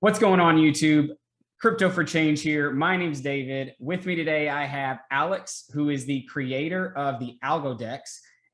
What's going on, YouTube? Crypto for Change here. My name's David. With me today, I have Alex, who is the creator of the Algodex,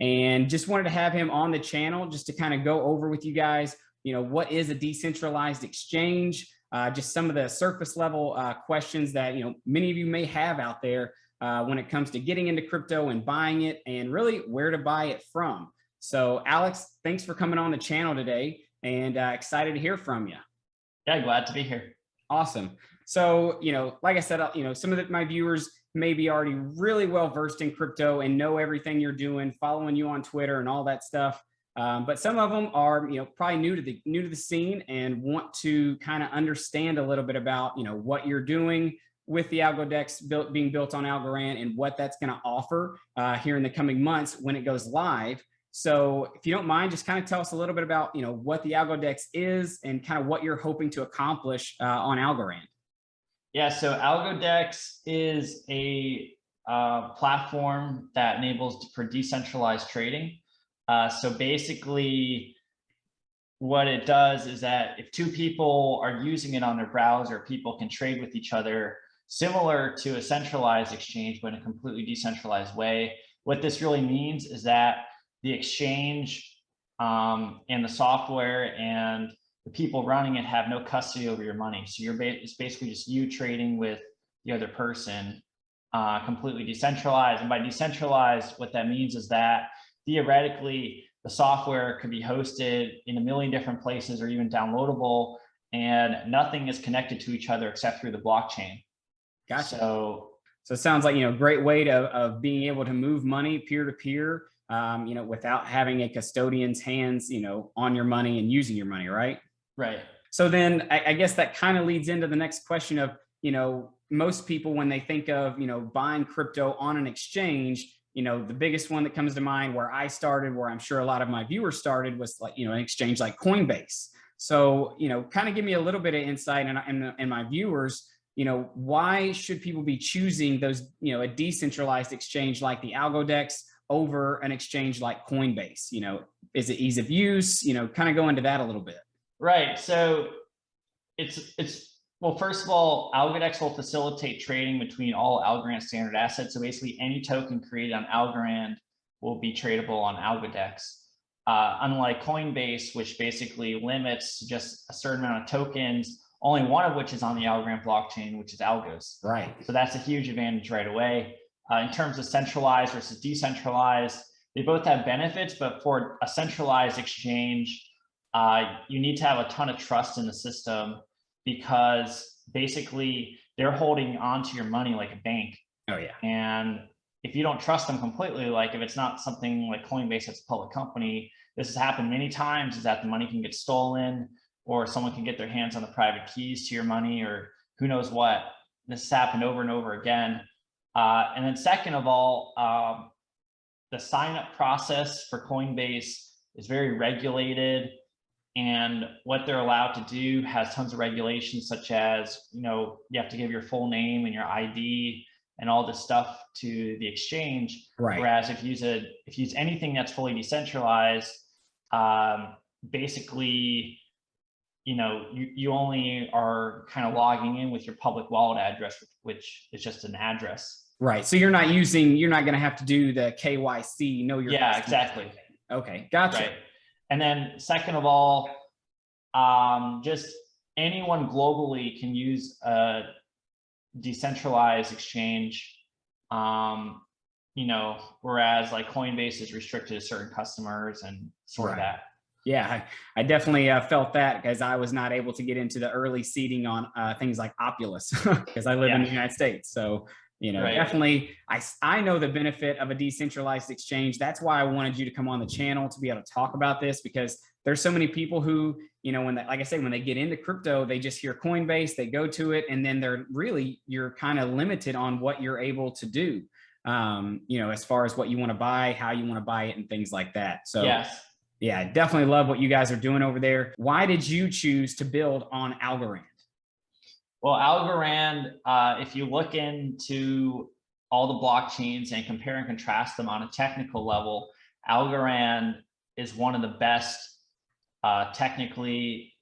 and just wanted to have him on the channel just to kind of go over with you guys, what is a decentralized exchange, just some of the surface level questions that, many of you may have out there when it comes to getting into crypto and buying it, and really where to buy it from. So Alex, thanks for coming on the channel today, and excited to hear from you. Yeah, glad to be here. Awesome. So, like I said, some of my viewers may be already really well versed in crypto and know everything you're doing, following you on Twitter and all that stuff. But some of them are, probably new to the scene and want to kind of understand a little bit about, what you're doing with the Algodex being built on Algorand and what that's going to offer here in the coming months when it goes live. So if you don't mind, just kind of tell us a little bit about, what the Algodex is and kind of what you're hoping to accomplish on Algorand. Yeah, so Algodex is a platform that enables for decentralized trading. So basically what it does is that if two people are using it on their browser, people can trade with each other, similar to a centralized exchange, but in a completely decentralized way. What this really means is that the exchange and the software and the people running it have no custody over your money. So it's basically just you trading with the other person, completely decentralized. And by decentralized, what that means is that theoretically the software could be hosted in a million different places or even downloadable, and nothing is connected to each other except through the blockchain. Gotcha. So it sounds like, great way of being able to move money peer to peer, without having a custodian's hands, on your money and using your money, right? Right. So then I guess that kind of leads into the next question of, most people, when they think of, buying crypto on an exchange, the biggest one that comes to mind where I started, where I'm sure a lot of my viewers started, was like, an exchange like Coinbase. So, kind of give me a little bit of insight and my viewers, why should people be choosing those, a decentralized exchange like the Algodex over an exchange like Coinbase? Is it ease of use? Kind of go into that a little bit. Right. So well, first of all, Algodex will facilitate trading between all Algorand standard assets. So basically any token created on Algorand will be tradable on Algodex. Unlike Coinbase, which basically limits just a certain amount of tokens, only one of which is on the Algorand blockchain, which is Algos. Right. So that's a huge advantage right away. In terms of centralized versus decentralized, they both have benefits, but for a centralized exchange, you need to have a ton of trust in the system, because basically they're holding onto your money like a bank. Oh yeah. And if you don't trust them completely, like if it's not something like Coinbase that's a public company, this has happened many times, is that the money can get stolen, or someone can get their hands on the private keys to your money, or who knows what. This has happened over and over again. And then second of all, the sign-up process for Coinbase is very regulated, and what they're allowed to do has tons of regulations, such as, you have to give your full name and your ID and all this stuff to the exchange. Right. Whereas if you use anything that's fully decentralized, basically, you only are kind of logging in with your public wallet address, which is just an address. Right. So you're not going to have to do the KYC, know your Yeah, exactly. Okay. Gotcha. Right. And then second of all, just anyone globally can use a decentralized exchange, whereas like Coinbase is restricted to certain customers and sort of that. Yeah, I definitely felt that, because I was not able to get into the early seeding on things like Opulus because I live in the United States. So, definitely, I know the benefit of a decentralized exchange. That's why I wanted you to come on the channel to be able to talk about this, because there's so many people who, like I say, when they get into crypto, they just hear Coinbase, they go to it, and then you're kind of limited on what you're able to do, as far as what you want to buy, how you want to buy it, and things like that. So yes. Yeah, I definitely love what you guys are doing over there. Why did you choose to build on Algorand? Well, Algorand, if you look into all the blockchains and compare and contrast them on a technical level, Algorand is one of the best technically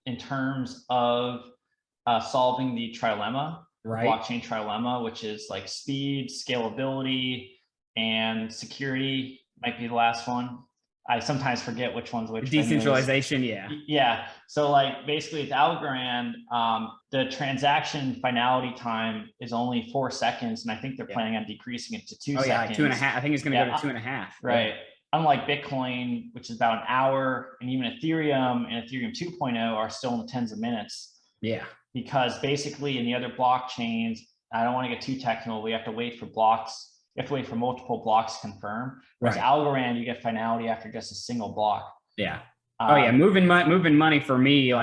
in terms of solving the trilemma, Right. blockchain trilemma, which is like speed, scalability, and security might be the last one. I sometimes forget which one's which. Decentralization, yeah. Yeah. So like basically with Algorand, the transaction finality time is only 4 seconds, and I think they're planning on decreasing it to 2 seconds. 2.5. I think it's going to go to 2.5. Right. Unlike Bitcoin, which is about an hour, and even Ethereum and Ethereum 2.0 are still in the tens of minutes. Yeah. Because basically in the other blockchains, I don't want to get too technical. We have to wait for blocks. You have to wait for multiple blocks to confirm. Whereas Algorand, you get finality after just a single block. Yeah. Moving money for me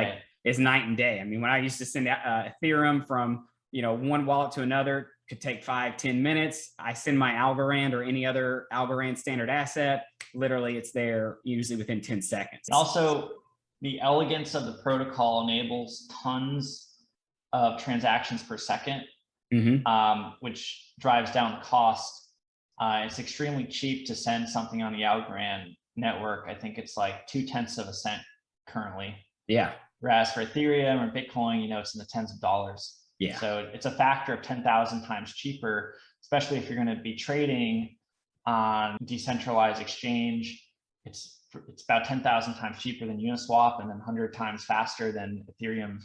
is night and day. I mean, when I used to send Ethereum from one wallet to another, could take 5-10 minutes. I send my Algorand or any other Algorand standard asset, literally it's there usually within 10 seconds. Also, the elegance of the protocol enables tons of transactions per second, which drives down the cost. It's extremely cheap to send something on the Algorand network. I think it's like 0.2 cents currently. Yeah. Whereas for Ethereum or Bitcoin, it's in the tens of dollars. Yeah. So it's a factor of 10,000 times cheaper, especially if you're going to be trading on decentralized exchange. It's about 10,000 times cheaper than Uniswap, and then 100 times faster than Ethereum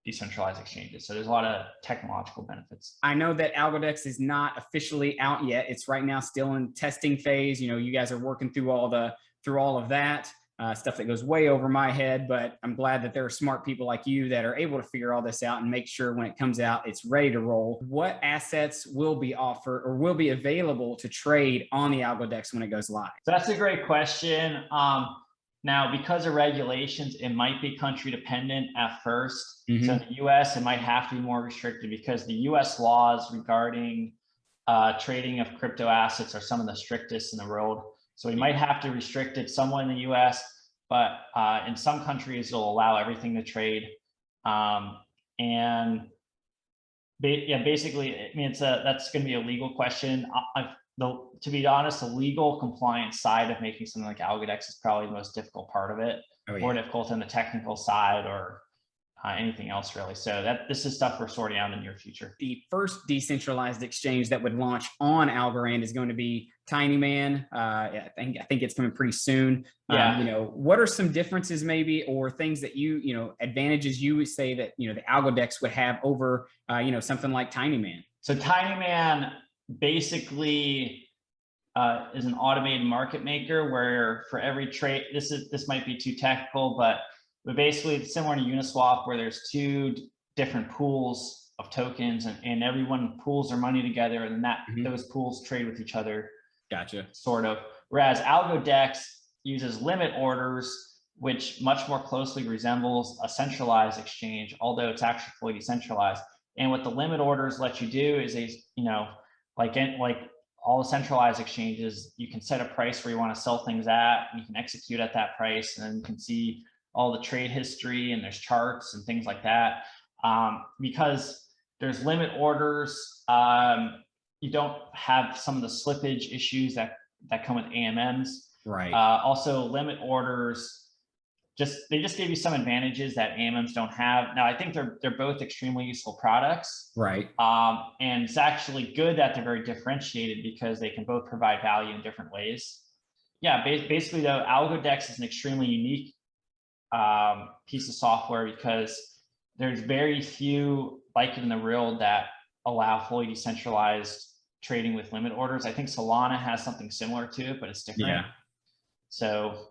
decentralized exchanges. So there's a lot of technological benefits. I know that Algodex is not officially out yet. It's right now still in testing phase. You guys are working through all of that stuff that goes way over my head, but I'm glad that there are smart people like you that are able to figure all this out and make sure when it comes out, it's ready to roll. What assets will be offered or will be available to trade on the Algodex when it goes live? So that's a great question. Now, because of regulations, it might be country dependent at first. So in the US, it might have to be more restricted because the US laws regarding trading of crypto assets are some of the strictest in the world. So we might have to restrict it somewhat in the US, but in some countries, it'll allow everything to trade. Basically, I mean, that's going to be a legal question. To be honest, the legal compliance side of making something like Algodex is probably the most difficult part of it, more difficult than the technical side or anything else really. So this is stuff we're sorting out in the near future. The first decentralized exchange that would launch on Algorand is going to be Tinyman. I think it's coming pretty soon. What are some differences maybe, or things that advantages you would say that the Algodex would have over something like Tinyman? So Tinyman basically is an automated market maker where for every trade, this might be too technical, but basically it's similar to Uniswap where there's two different pools of tokens and everyone pools their money together, and then those pools trade with each other. Gotcha. Sort of. Whereas Algodex uses limit orders, which much more closely resembles a centralized exchange, although it's actually fully decentralized. And what the limit orders let you do is like all the centralized exchanges, you can set a price where you want to sell things at, and you can execute at that price, and then you can see all the trade history and there's charts and things like that. Because there's limit orders, you don't have some of the slippage issues that come with AMMs. Right. Also, limit orders they just give you some advantages that AMMs don't have. Now, I think they're both extremely useful products. Right. And it's actually good that they're very differentiated because they can both provide value in different ways. Yeah, basically though, Algodex is an extremely unique piece of software because there's very few like it in the world that allow fully decentralized trading with limit orders. I think Solana has something similar to it, but it's different. Yeah. So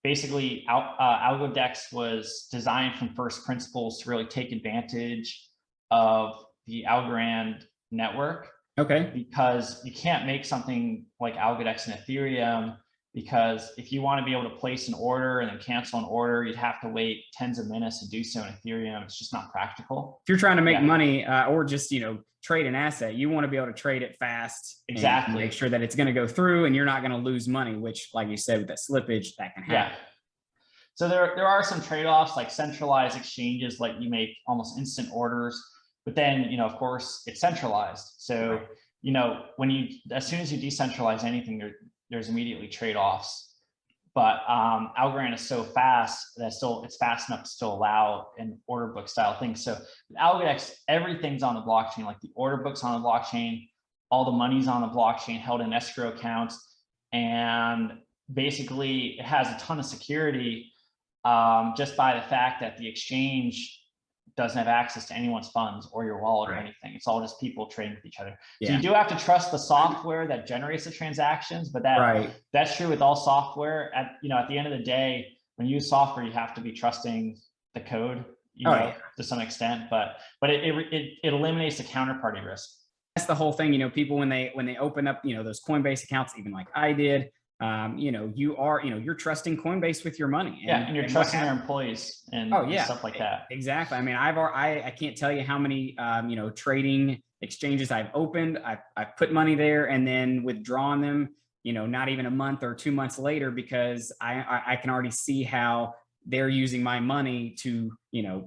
basically, Algodex was designed from first principles to really take advantage of the Algorand network. Okay. Because you can't make something like Algodex and Ethereum, because if you want to be able to place an order and then cancel an order, you'd have to wait tens of minutes to do so in Ethereum. It's just not practical. If you're trying to make money or just, trade an asset, you want to be able to trade it fast. Exactly. And make sure that it's going to go through and you're not going to lose money, which, like you said, with that slippage, that can happen. Yeah. So there are some trade-offs, like centralized exchanges, like you make almost instant orders, but then, of course, it's centralized. So, as soon as you decentralize anything, there's immediately trade-offs. but Algorand is so fast that it's fast enough to still allow an order book style thing. So with Algodex, everything's on the blockchain, like the order book's on the blockchain, all the money's on the blockchain held in escrow accounts. And basically it has a ton of security just by the fact that the exchange doesn't have access to anyone's funds or your wallet or anything. It's all just people trading with each other. So you do have to trust the software that generates the transactions, but that's true with all software. At the end of the day, when you use software, you have to be trusting the code, to some extent, but it eliminates the counterparty risk. That's the whole thing. People, when they open up, those Coinbase accounts, even like I did, you're trusting Coinbase with your money. And you're trusting their employees and stuff like that. Exactly. I mean, I can't tell you how many, trading exchanges I've opened. I've put money there and then withdrawn them, not even a month or 2 months later, because I can already see how they're using my money to,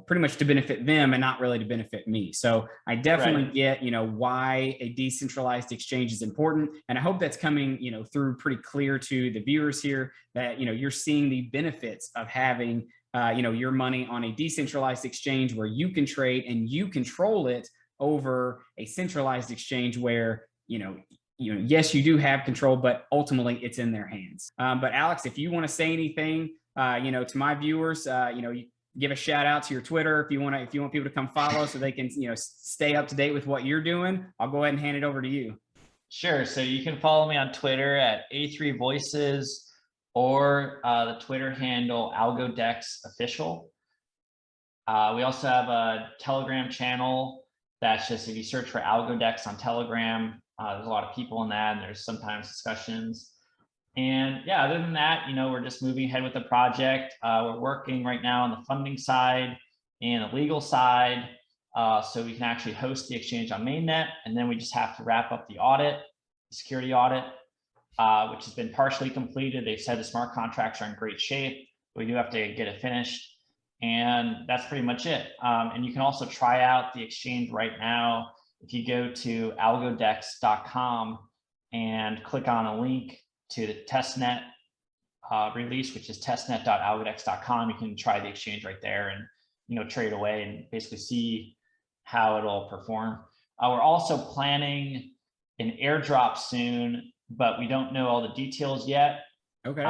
pretty much to benefit them and not really to benefit me. So I definitely get, why a decentralized exchange is important. And I hope that's coming, through pretty clear to the viewers here, that, you're seeing the benefits of having, your money on a decentralized exchange where you can trade and you control it over a centralized exchange where, yes, you do have control, but ultimately it's in their hands. But Alex, if you want to say anything, to my viewers, you give a shout out to your Twitter if you want people to come follow so they can, stay up to date with what you're doing. I'll go ahead and hand it over to you. Sure. So you can follow me on Twitter at A3Voices or the Twitter handle Algodex Official. We also have a Telegram channel that's just, if you search for Algodex on Telegram, there's a lot of people in that, and there's sometimes discussions. And yeah, other than that, we're just moving ahead with the project. We're working right now on the funding side and the legal side, so we can actually host the exchange on mainnet. And then we just have to wrap up the audit, the security audit, which has been partially completed. They've said the smart contracts are in great shape, but we do have to get it finished. And that's pretty much it. And you can also try out the exchange right now. If you go to algodex.com and click on a link to the testnet release, which is testnet.algodex.com. You can try the exchange right there and trade away and basically see how it'll perform. We're also planning an airdrop soon, but we don't know all the details yet. Okay.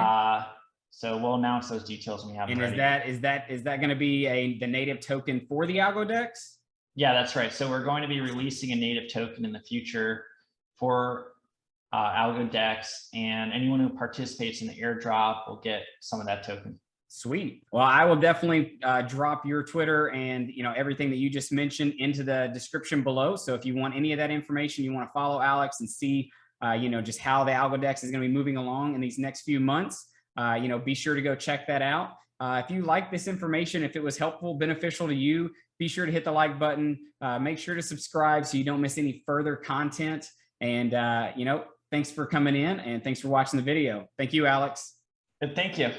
So we'll announce those details when we have them ready. Is that going to be the native token for the Algodex? Yeah, that's right. So we're going to be releasing a native token in the future for Algodex, and anyone who participates in the airdrop will get some of that token. Sweet. Well, I will definitely drop your Twitter and everything that you just mentioned into the description below. So if you want any of that information, you want to follow Alex and see just how the Algodex is going to be moving along in these next few months, be sure to go check that out. If you like this information, if it was helpful, beneficial to you, be sure to hit the like button. Make sure to subscribe so you don't miss any further content. And thanks for coming in and thanks for watching the video. Thank you, Alex. Thank you.